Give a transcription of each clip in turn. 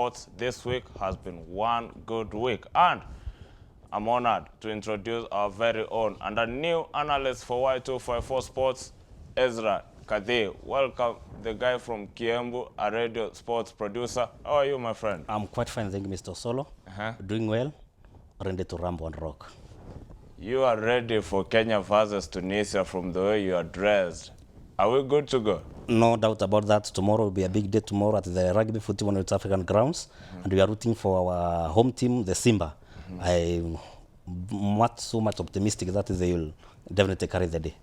sports. This week has been one good week, and I'm honored to introduce our very own and a new analyst for Y254 Sports, Ezra Kathii. Welcome, the guy from Kiembu, a radio sports producer. How are you, my friend? I'm quite fine, thank you, Mr. Osoro. Doing well, ready to ramble and rock. You are ready for Kenya versus Tunisia from the way you are dressed. Are we good to go? No doubt about that. Tomorrow will be a big day tomorrow at the Rugby Football North African grounds, and we are rooting for our home team, the Simba. I'm so much optimistic that they will definitely carry the day.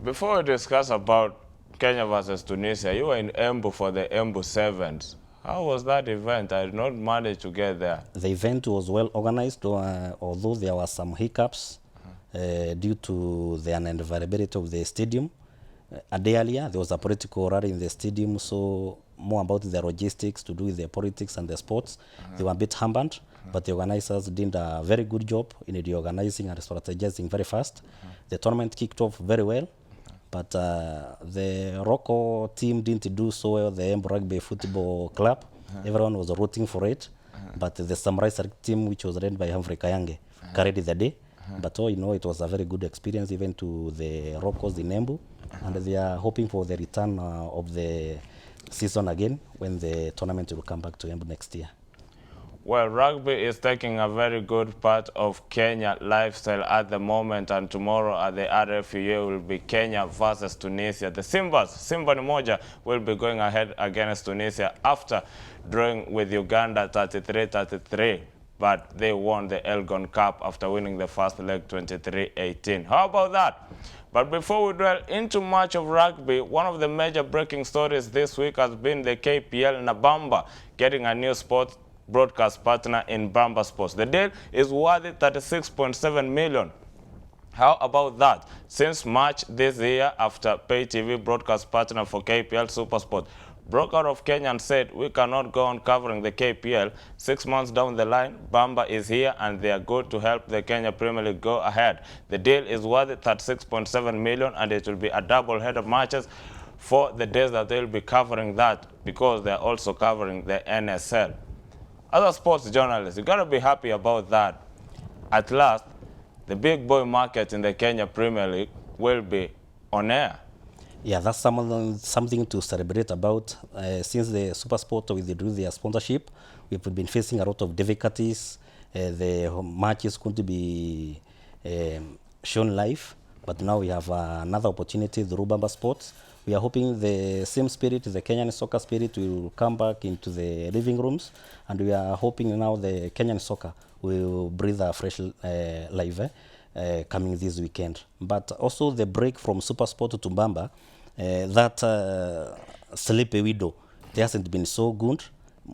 Before we discuss about Kenya versus Tunisia, you were in Embu for the Embu Sevens. How was that event? I did not manage to get there. The event was well organized, although there were some hiccups due to the unavailability of the stadium. A day earlier, there was a political rally in the stadium, so more about the logistics to do with the politics and the sports. They were a bit hampered, but the organizers did a very good job in reorganizing and strategizing very fast. The tournament kicked off very well, but the Rocco team didn't do so well, the Embu Rugby Football Club. Everyone was rooting for it, but the Samurai team, which was led by Humphrey Kayange, carried the day. But all in all, it was a very good experience even to the Roccos in Embu, and they are hoping for the return of the season again when the tournament will come back to Embu next year. Well, rugby is taking a very good part of Kenya lifestyle at the moment, and tomorrow at the RFUA will be Kenya versus Tunisia. The Simbas, Simba Moja, will be going ahead against Tunisia after drawing with Uganda 33-33. But they won the Elgon Cup after winning the first leg 23-18. How about that? But before we dwell into much of rugby, one of the major breaking stories this week has been the KPL Nabamba getting a new sports broadcast partner in Bamba Sports. The deal is worth 36.7 million. How about that? Since March this year, after pay TV broadcast partner for KPL Supersport broke out of Kenya and said, we cannot go on covering the KPL. 6 months down the line, Bamba is here and they are good to help the Kenya Premier League go ahead. The deal is worth 36.7 million, and it will be a double head of matches for the days that they will be covering that, because they are also covering the NSL. Other sports journalists, you got to be happy about that. At last, the big boy market in the Kenya Premier League will be on air. Yeah, that's something to celebrate about. Since the Supersport withdrew their sponsorship, we've been facing a lot of difficulties. The matches couldn't be shown live, but now we have another opportunity through Bamba Sports. We are hoping the same spirit, the Kenyan soccer spirit, will come back into the living rooms, and we are hoping now the Kenyan soccer will breathe a fresh life coming this weekend. But also the break from Supersport to Bamba, that sleepy window, it hasn't been so good,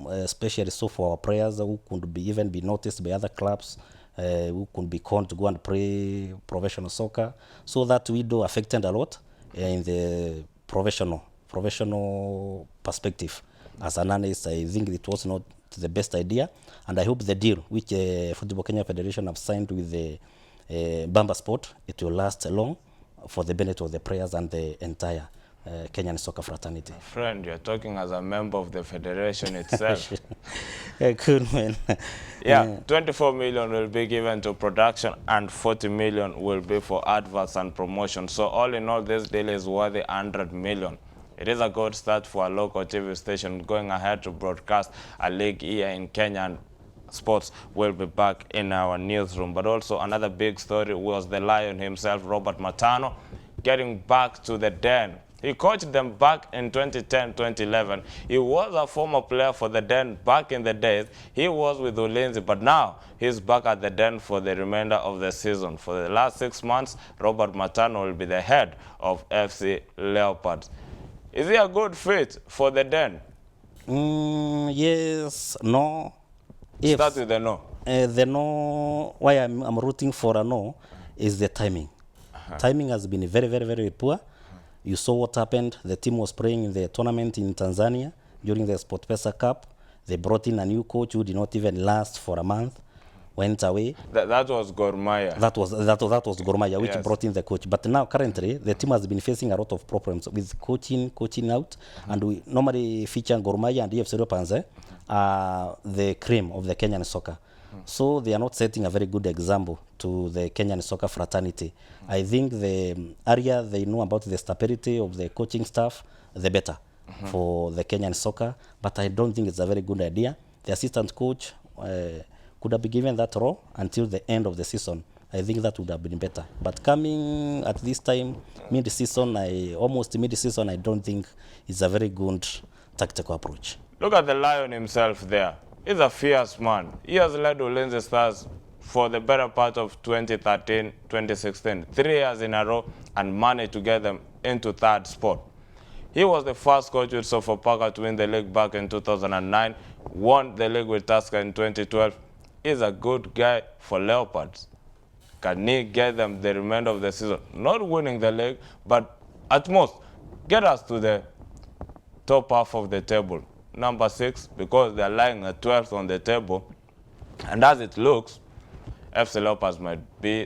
especially so for our players who could even be noticed by other clubs, who could be called to go and play professional soccer. So that window affected a lot in the professional perspective. As an analyst, I think it was not the best idea, and I hope the deal which Football Kenya Federation have signed with the Bamba Sport, it will last long for the benefit of the players and the entire Kenyan soccer fraternity. Friend, you're talking as a member of the federation itself. Good, man. Yeah, 24 million will be given to production and 40 million will be for adverts and promotion. So all in all, this deal is worth 100 million. It is a good start for a local TV station going ahead to broadcast a league here in Kenya, and sports will be back in our newsroom. But also another big story was the Lion himself, Robert Matano, getting back to the Den. He coached them back in 2010-2011. He was a former player for the Den back in the days. He was with Ulinzi, but now he's back at the Den for the remainder of the season. For the last 6 months, Robert Matano will be the head of FC Leopards. Is he a good fit for the Den? Yes, no. Start with the no. The no, why I'm rooting for a no is the timing. Timing has been very, very, very poor. You saw what happened. The team was playing in the tournament in Tanzania during the SportPesa Cup. They brought in a new coach who did not even last for a month. went away. That was Gor Mahia. That was Gor Mahia, which Yes. brought in the coach. But now currently the team has been facing a lot of problems with coaching out, and we normally feature Gor Mahia and EFC Leopards, the cream of the Kenyan soccer. So they are not setting a very good example to the Kenyan soccer fraternity. I think the area they know about the stability of the coaching staff, the better for the Kenyan soccer. But I don't think it's a very good idea. The assistant coach could have been given that role until the end of the season. I think that would have been better. But coming at this time, mid-season, I don't think it's a very good tactical approach. Look at the Lion himself there. He's a fierce man. He has led Ulinzi Stars for the better part of 2013, 2016, 3 years in a row, and managed to get them into third spot. He was the first coach with Sofapaka to win the league back in 2009, won the league with Tusker in 2012. He's a good guy for Leopards. Can he get them the remainder of the season? Not winning the league, but at most, get us to the top half of the table. Number 6, because they're lying at 12th on the table. And as it looks, FC Leopards might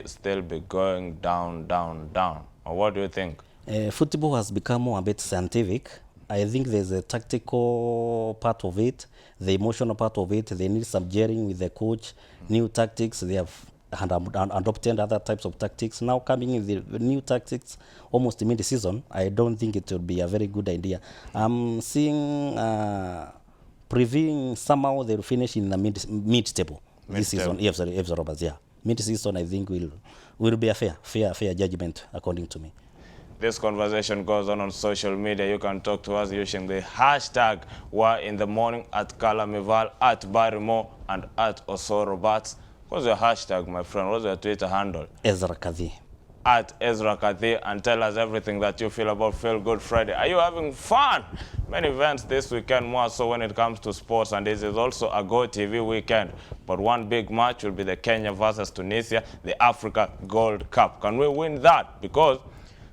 still be going down, down, down. Or what do you think? Football has become more a bit scientific. I think there's a tactical part of it, the emotional part of it. They need some gearing with the coach, new tactics. They have adopted other types of tactics. Now coming in the new tactics almost mid-season, I don't think it would be a very good idea. I'm seeing previewing somehow they'll finish in the mid-table this season. EFC Robbers, yeah. Mid-season, I think will be a fair judgment according to me. This conversation goes on social media. You can talk to us using the hashtag #WaInTheMorning at Kalamival, at Barimo, and at Osoro Bats. What's your hashtag, my friend? What's your Twitter handle? Ezra Kathii. At Ezra Kathii, and tell us everything that you feel about Feel Good Friday. Are you having fun? Many events this weekend, more so when it comes to sports, and this is also a Go TV weekend. But one big match will be the Kenya versus Tunisia, the Africa Gold Cup. Can we win that? Because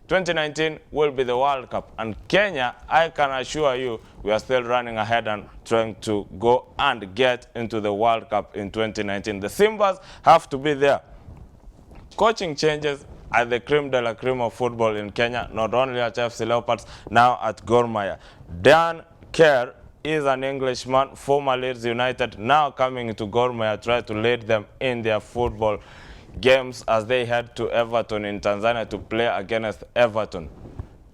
2019 will be the World Cup, and Kenya, I can assure you, we are still running ahead and trying to go and get into the World Cup in 2019. The Simbas have to be there. Coaching changes at the creme de la creme of football in Kenya, not only at FC Leopards, now at Gor Mahia. Dan Kerr is an Englishman, former Leeds United, now coming to Gor Mahia, try to lead them in their football games as they head to Everton in Tanzania to play against Everton.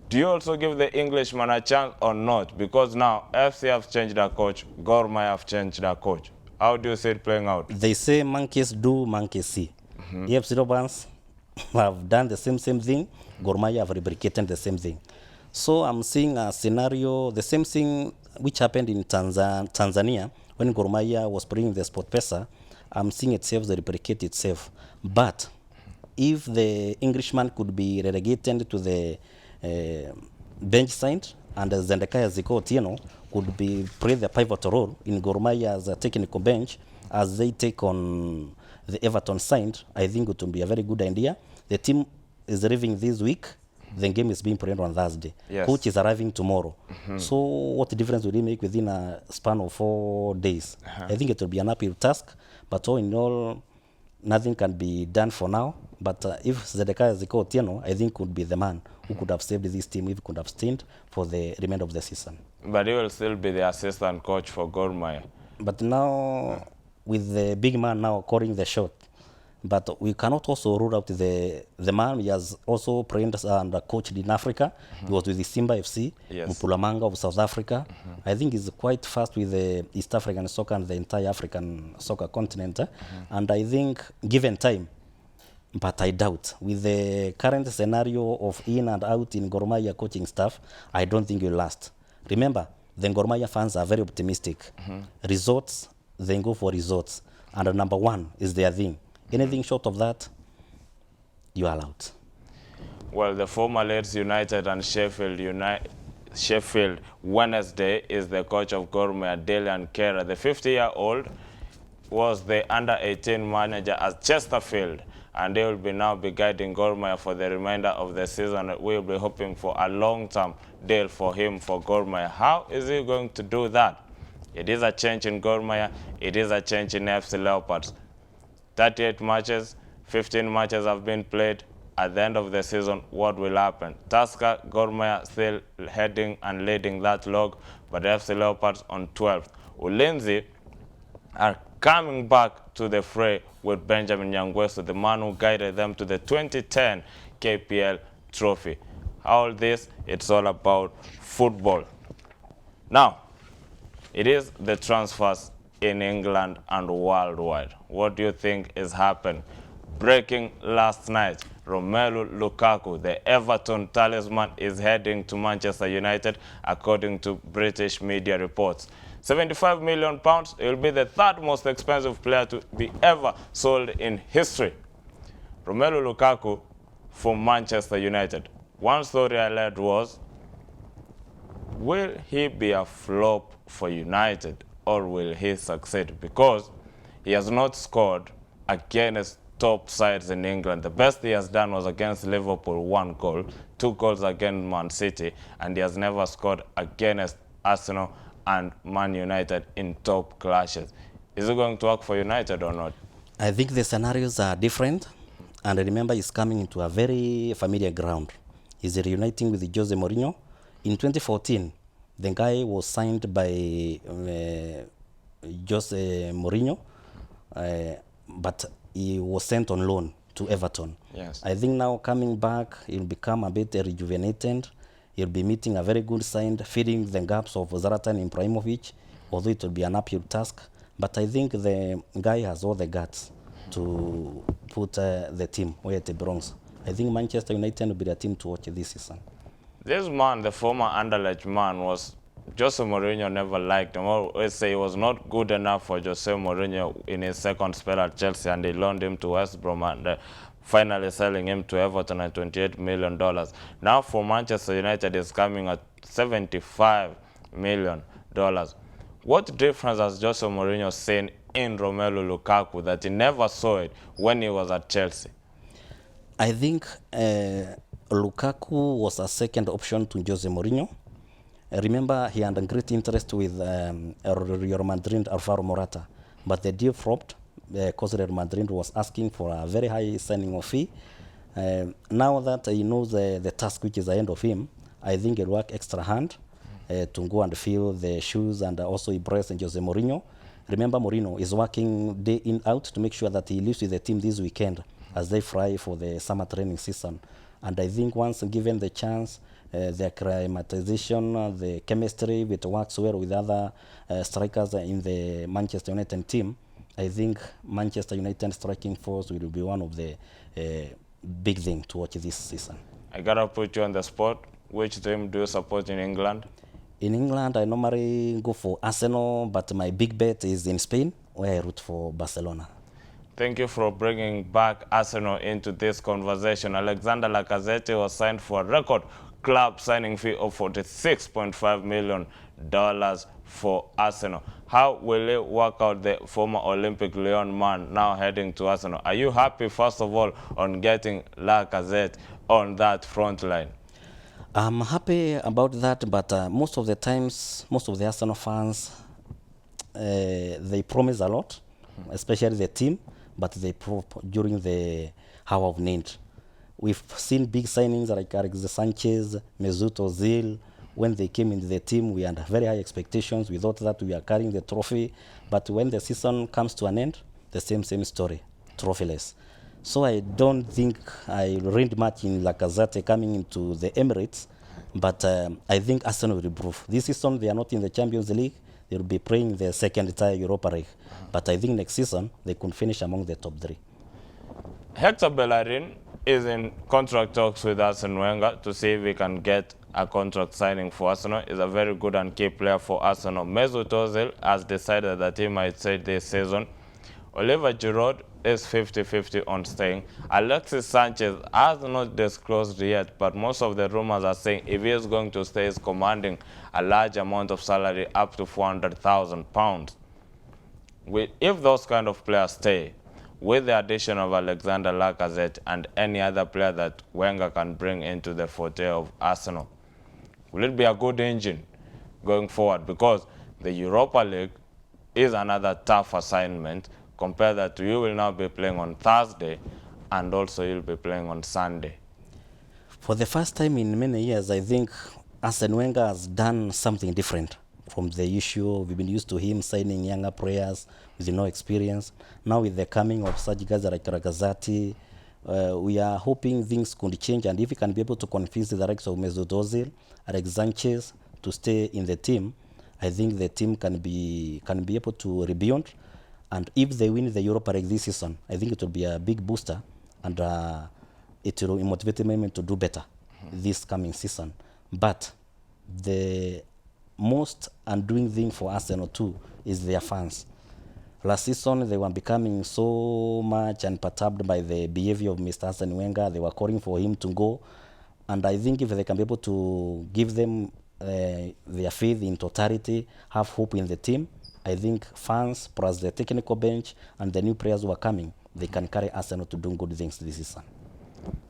Do you also give the Englishman a chance or not? Because now FC have changed their coach, Gor Mahia have changed their coach. How do you see it playing out? They say monkeys do, monkeys see. EFC Leopards have done the same thing. Gor Mahia have replicated the same thing. So I'm seeing a scenario, the same thing which happened in Tanzania when Gor Mahia was playing the SportPesa. I'm seeing itself replicate itself. But if the Englishman could be relegated to the bench side, and Zendekaya Ziko Otieno could play the pivotal role in Gor Mahia as a technical bench as they take on the Everton side, I think it will be a very good idea. The team is arriving this week. The game is being played on Thursday. Yes. Coach is arriving tomorrow. So what difference will he make within a span of 4 days? I think it will be an uphill task, but all in all, nothing can be done for now. But if Zedekiah Ziko Otieno, I think would be the man who could have saved this team if he could have stayed for the remainder of the season. But he will still be the assistant coach for Gor Mahia. But now, with the big man now calling the shot, but we cannot also rule out the man. He has also trained and coached in Africa. He was with the Simba FC, Yes. Mpulamanga of South Africa. I think he's quite fast with the East African soccer and the entire African soccer continent. And I think, given time, but I doubt, with the current scenario of in and out in Gor Mahia coaching staff, I don't think it will last. Remember, the Gor Mahia fans are very optimistic. Results, they go for results. And number one is their thing. Anything short of that, you are out. Well, the former Leeds United and Sheffield Wednesday is the coach of Gor Mahia, Dalian Kera. The 50-year-old was the under-18 manager at Chesterfield, and they will now be guiding Gor Mahia for the remainder of the season. We'll be hoping for a long-term deal for him for Gor Mahia. How is he going to do that? It is a change in Gor Mahia. It is a change in FC Leopards. 38 matches, 15 matches have been played. At the end of the season, what will happen? Tusker, Gor Mahia still heading and leading that log, but FC Leopards on 12th. Ulinzi are coming back to the fray with Benjamin Nyangweso, the man who guided them to the 2010 KPL trophy. All this, it's all about football. Now, it is the transfers in England and worldwide. What do you think is happening? Breaking last night, Romelu Lukaku, the Everton talisman, is heading to Manchester United, according to British media reports. £75 million, he will be the third most expensive player to be ever sold in history. Romelu Lukaku for Manchester United. One story I read was, will he be a flop for United or will he succeed? Because he has not scored against top sides in England. The best he has done was against Liverpool, 1 goal, 2 goals against Man City, and he has never scored against Arsenal and Man United in top clashes. Is it going to work for United or not? I think the scenarios are different, and remember he's coming into a very familiar ground. He's reuniting with Jose Mourinho. In 2014, the guy was signed by Jose Mourinho, but he was sent on loan to Everton. Yes. I think now coming back, he'll become a bit rejuvenated. He'll be meeting a very good side, filling the gaps of Zlatan Ibrahimovic, although it will be an uphill task. But I think the guy has all the guts to put the team where it belongs. I think Manchester United will be the team to watch this season. This man, the former Anderlecht man, was Jose Mourinho never liked him. Always say he was not good enough for Jose Mourinho in his second spell at Chelsea, and they loaned him to West Brom and finally selling him to Everton at $28 million. Now for Manchester United, is coming at $75 million. What difference has Jose Mourinho seen in Romelu Lukaku that he never saw it when he was at Chelsea? I think Lukaku was a second option to Jose Mourinho. Remember, he had a great interest with Real Madrid, Alvaro Morata, but the deal flopped because Real Madrid was asking for a very high signing fee. Now that he knows the task which is ahead of him, I think he'll work extra hand to go and fill the shoes and also embrace Jose Mourinho. Remember, Mourinho is working day in out to make sure that he lives with the team this weekend as they fly for the summer training season. And I think once given the chance, the acclimatization, the chemistry, it works well with other strikers in the Manchester United team. I think Manchester United striking force will be one of the big things to watch this season. I gotta put you on the spot. Which team do you support in England? In England, I normally go for Arsenal, but my big bet is in Spain, where I root for Barcelona. Thank you for bringing back Arsenal into this conversation. Alexander Lacazette was signed for a record club signing fee of $46.5 million for Arsenal. How will it work out, the former Olympic Lyon man now heading to Arsenal? Are you happy, first of all, on getting Lacazette on that front line? I'm happy about that, but most of the times, most of the Arsenal fans, they promise a lot, especially the team, but they prove during the hour of need. We've seen big signings like Alexis Sanchez, Mesut Ozil. When they came into the team, we had very high expectations. We thought that we are carrying the trophy, but when the season comes to an end, the same story, trophyless. So I don't think I read much in Lacazette coming into the Emirates, but I think Arsenal will improve. This season, they are not in the Champions League. They will be playing the second tier Europa League. But I think next season, they could finish among the top 3. Hector Bellerin is in contract talks with Arsene Wenger to see if he can get a contract signing for Arsenal. He's a very good and key player for Arsenal. Mesut Ozil has decided that he might stay this season. Oliver Giroud is 50-50 on staying. Alexis Sanchez has not disclosed yet, but most of the rumors are saying if he is going to stay, he's commanding a large amount of salary, up to £400,000. If those kind of players stay, with the addition of Alexander Lacazette and any other player that Wenger can bring into the forte of Arsenal, will it be a good engine going forward? Because the Europa League is another tough assignment Compare that to you will now be playing on Thursday, and also you'll be playing on Sunday. For the first time in many years, I think Arsene Wenger has done something different from the usual. We've been used to him signing younger players with no experience. Now with the coming of such guys like Kathii, we are hoping things could change, and if we can be able to convince the likes of Mesut Ozil, Alex Sanchez to stay in the team, I think the team can be able to rebound. And if they win the Europa League this season, I think it will be a big booster, and it will motivate them to do better this coming season. But the most undoing thing for Arsenal too is their fans. Last season, they were becoming so much unperturbed by the behavior of Mr. Arsene Wenger. They were calling for him to go. And I think if they can be able to give them their faith in totality, have hope in the team, I think fans, plus the technical bench and the new players who are coming, they can carry Arsenal to do good things this season.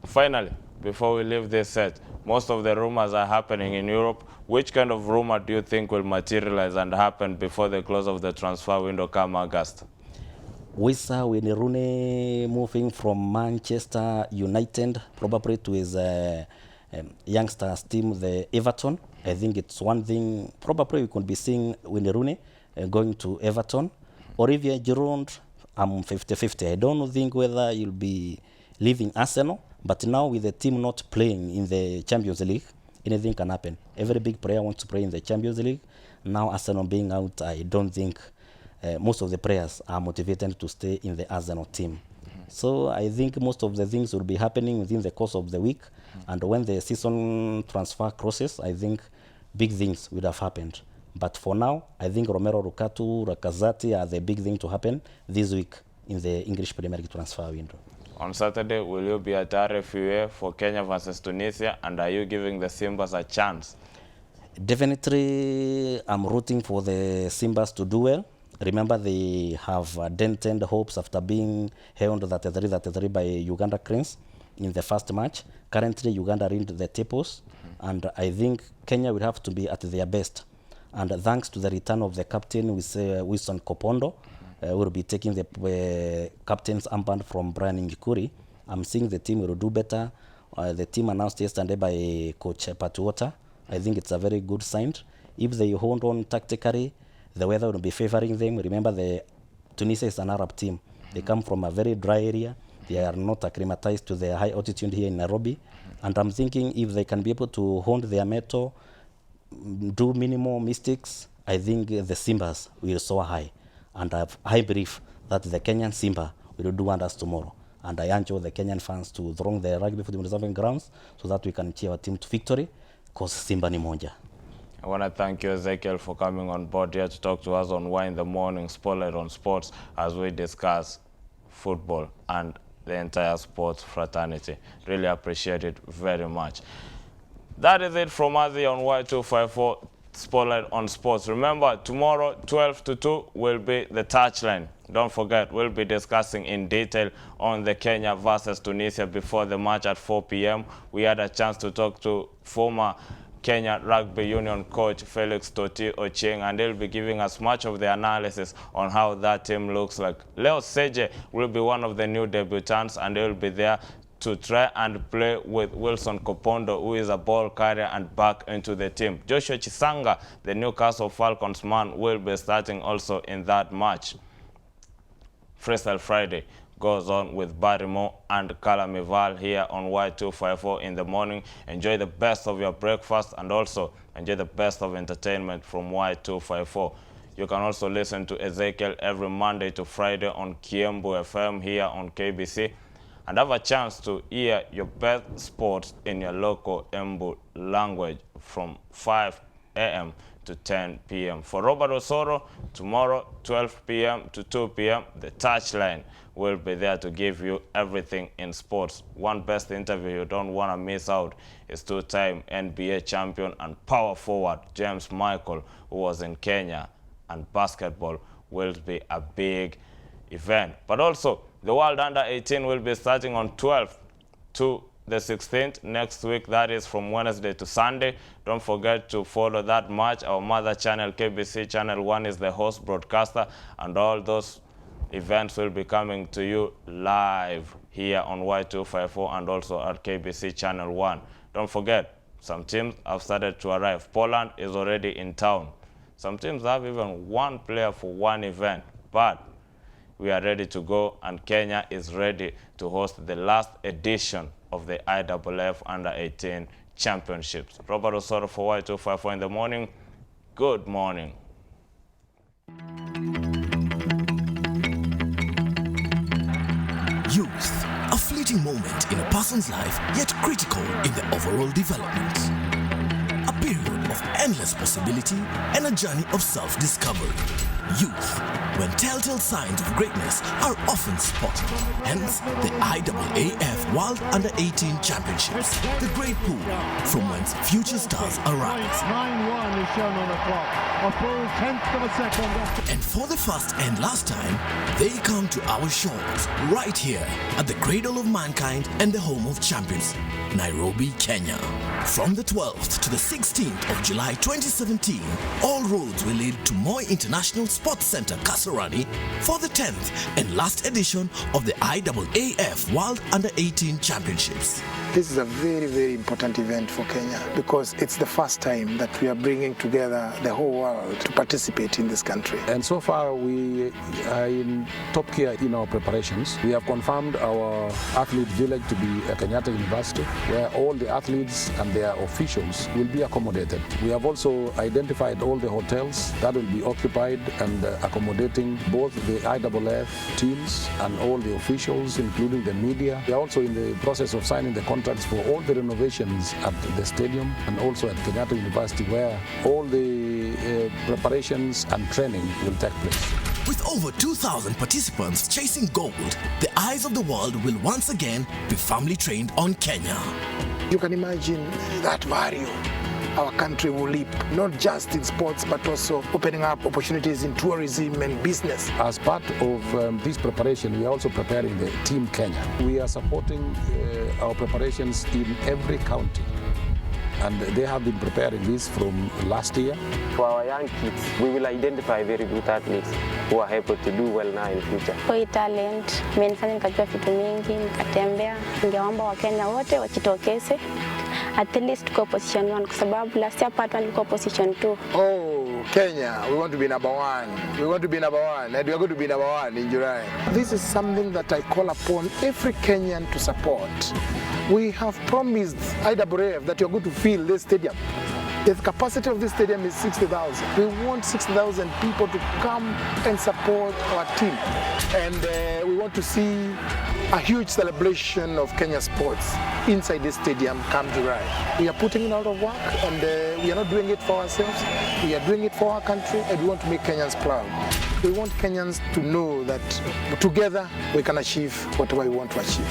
Finally, before we leave this set, most of the rumors are happening in Europe. Which kind of rumor do you think will materialize and happen before the close of the transfer window come August? We saw Wayne Rooney moving from Manchester United probably to his youngsters team, the Everton. I think it's one thing, probably we could be seeing Wayne Rooney going to Everton. Olivier Giroud, I'm 50-50. I don't think whether he'll be leaving Arsenal, but now with the team not playing in the Champions League, anything can happen. Every big player wants to play in the Champions League. Now Arsenal being out, I don't think most of the players are motivated to stay in the Arsenal team. So I think most of the things will be happening within the course of the week. And when the season transfer crosses, I think big things would have happened. But for now, I think Romelu Lukaku, Kathii are the big thing to happen this week in the English Premier League transfer window. On Saturday, will you be at RFUA for Kenya versus Tunisia, and are you giving the Simbas a chance? Definitely, I'm rooting for the Simbas to do well. Remember, they have dented hopes after being held 33-33 by Uganda Cranes in the first match. Currently, Uganda lead the tables, and I think Kenya will have to be at their best. And thanks to the return of the captain, we say Wilson Kopondo, will be taking the captain's armband from Brian Ngikuri. I'm seeing the team will do better. The team announced yesterday by Coach Patuota. I think it's a very good sign. If they hold on tactically, the weather will be favoring them. Remember, the Tunisia is an Arab team. They come from a very dry area. They are not acclimatized to the high altitude here in Nairobi. And I'm thinking if they can be able to hold their mettle, do minimal mistakes, I think the Simbas will soar high. And I have high belief that the Kenyan Simba will do wonders tomorrow. And I urge all the Kenyan fans to throng the rugby football reserving grounds so that we can cheer our team to victory, because Simba ni moja. I want to thank you, Ezekiel, for coming on board here to talk to us on Why in the Morning, Spotlight on Sports, as we discuss football and the entire sports fraternity. Really appreciate it very much. That is it from us here on Y254 Spotlight on Sports. Remember, tomorrow, 12 to 2, will be the touchline. Don't forget, we'll be discussing in detail on the Kenya versus Tunisia before the match at 4 p.m. We had a chance to talk to former Kenya Rugby Union coach Felix Toti Ochieng, and he'll be giving us much of the analysis on how that team looks like. Leo Seje will be one of the new debutants, and he'll be there to try and play with Wilson Kopondo, who is a ball carrier and back into the team. Joshua Chisanga, the Newcastle Falcons man, will be starting also in that match. Freestyle Friday goes on with Barrymore and Calamival here on Y254 in the morning. Enjoy the best of your breakfast and also enjoy the best of entertainment from Y254. You can also listen to Ezekiel every Monday to Friday on Kiembu FM here on KBC, and have a chance to hear your best sports in your local Embu language from 5 a.m. to 10 p.m. For Robert Osoro, tomorrow, 12 p.m. to 2 p.m., the touchline will be there to give you everything in sports. One best interview you don't want to miss out is two-time NBA champion and power forward James Michael, who was in Kenya, and basketball will be a big event. But also, the World Under 18 will be starting on 12th to the 16th next week. That is from Wednesday to Sunday. Don't forget to follow that match. Our mother channel, KBC Channel 1, is the host broadcaster, and all those events will be coming to you live here on Y254 and also at KBC Channel 1. Don't forget, some teams have started to arrive. Poland is already in town. Some teams have even one player for one event, but we are ready to go, and Kenya is ready to host the last edition of the IAAF Under-18 Championships. Robert Osoro for Y254 in the morning. Good morning. Youth, a fleeting moment in a person's life, yet critical in the overall development. A period of endless possibility and a journey of self-discovery. Youth, when telltale signs of greatness are often spotted. Hence, the IAAF World Under-18 Championships, the great pool from whence future stars arise. 9-1 is shown on the clock, a full tenth of a second. And for the first and last time, they come to our shores, right here at the cradle of mankind and the home of champions, Nairobi, Kenya. From the 12th to the 16th of July 2017, all roads will lead to Moi International Sports Center, Kasarani, for the 10th and last edition of the IAAF World Under-18 Championships. This is a very, very important event for Kenya because it's the first time that we are bringing together the whole world to participate in this country. And so far we are in top gear in our preparations. We have confirmed our athlete village to be a Kenyatta University, where all the athletes and their officials will be accommodated. We have also identified all the hotels that will be occupied and accommodating both the IAAF teams and all the officials, including the media. We are also in the process of signing the contracts for all the renovations at the stadium and also at Kenyatta University, where all the preparations and training will take place. With over 2,000 participants chasing gold, the eyes of the world will once again be firmly trained on Kenya. You can imagine that value our country will leap, not just in sports, but also opening up opportunities in tourism and business. As part of this preparation, we are also preparing the Team Kenya. We are supporting our preparations in every county, and they have been preparing this from last year. For our young kids, we will identify very good athletes who are able to do well now in future. Kwa hii talent, imenifanya nikajua vitu mingi, nikatembea. Ningeomba Wakenya wote wajitokeze. At least go position 1 kwa sababu last year part 1 ilikuwa position 2. Oh, Kenya, we want to be number 1. We want to be number 1, and we are going to be number 1 in July. This is something that I call upon every Kenyan to support. We have promised IAAF that you're going to fill this stadium. The capacity of this stadium is 60,000. We want 60,000 people to come and support our team. And we want to see a huge celebration of Kenya sports inside this stadium come July. We are putting in a lot of work, and we are not doing it for ourselves. We are doing it for our country, and we want to make Kenyans proud. We want Kenyans to know that together we can achieve whatever we want to achieve.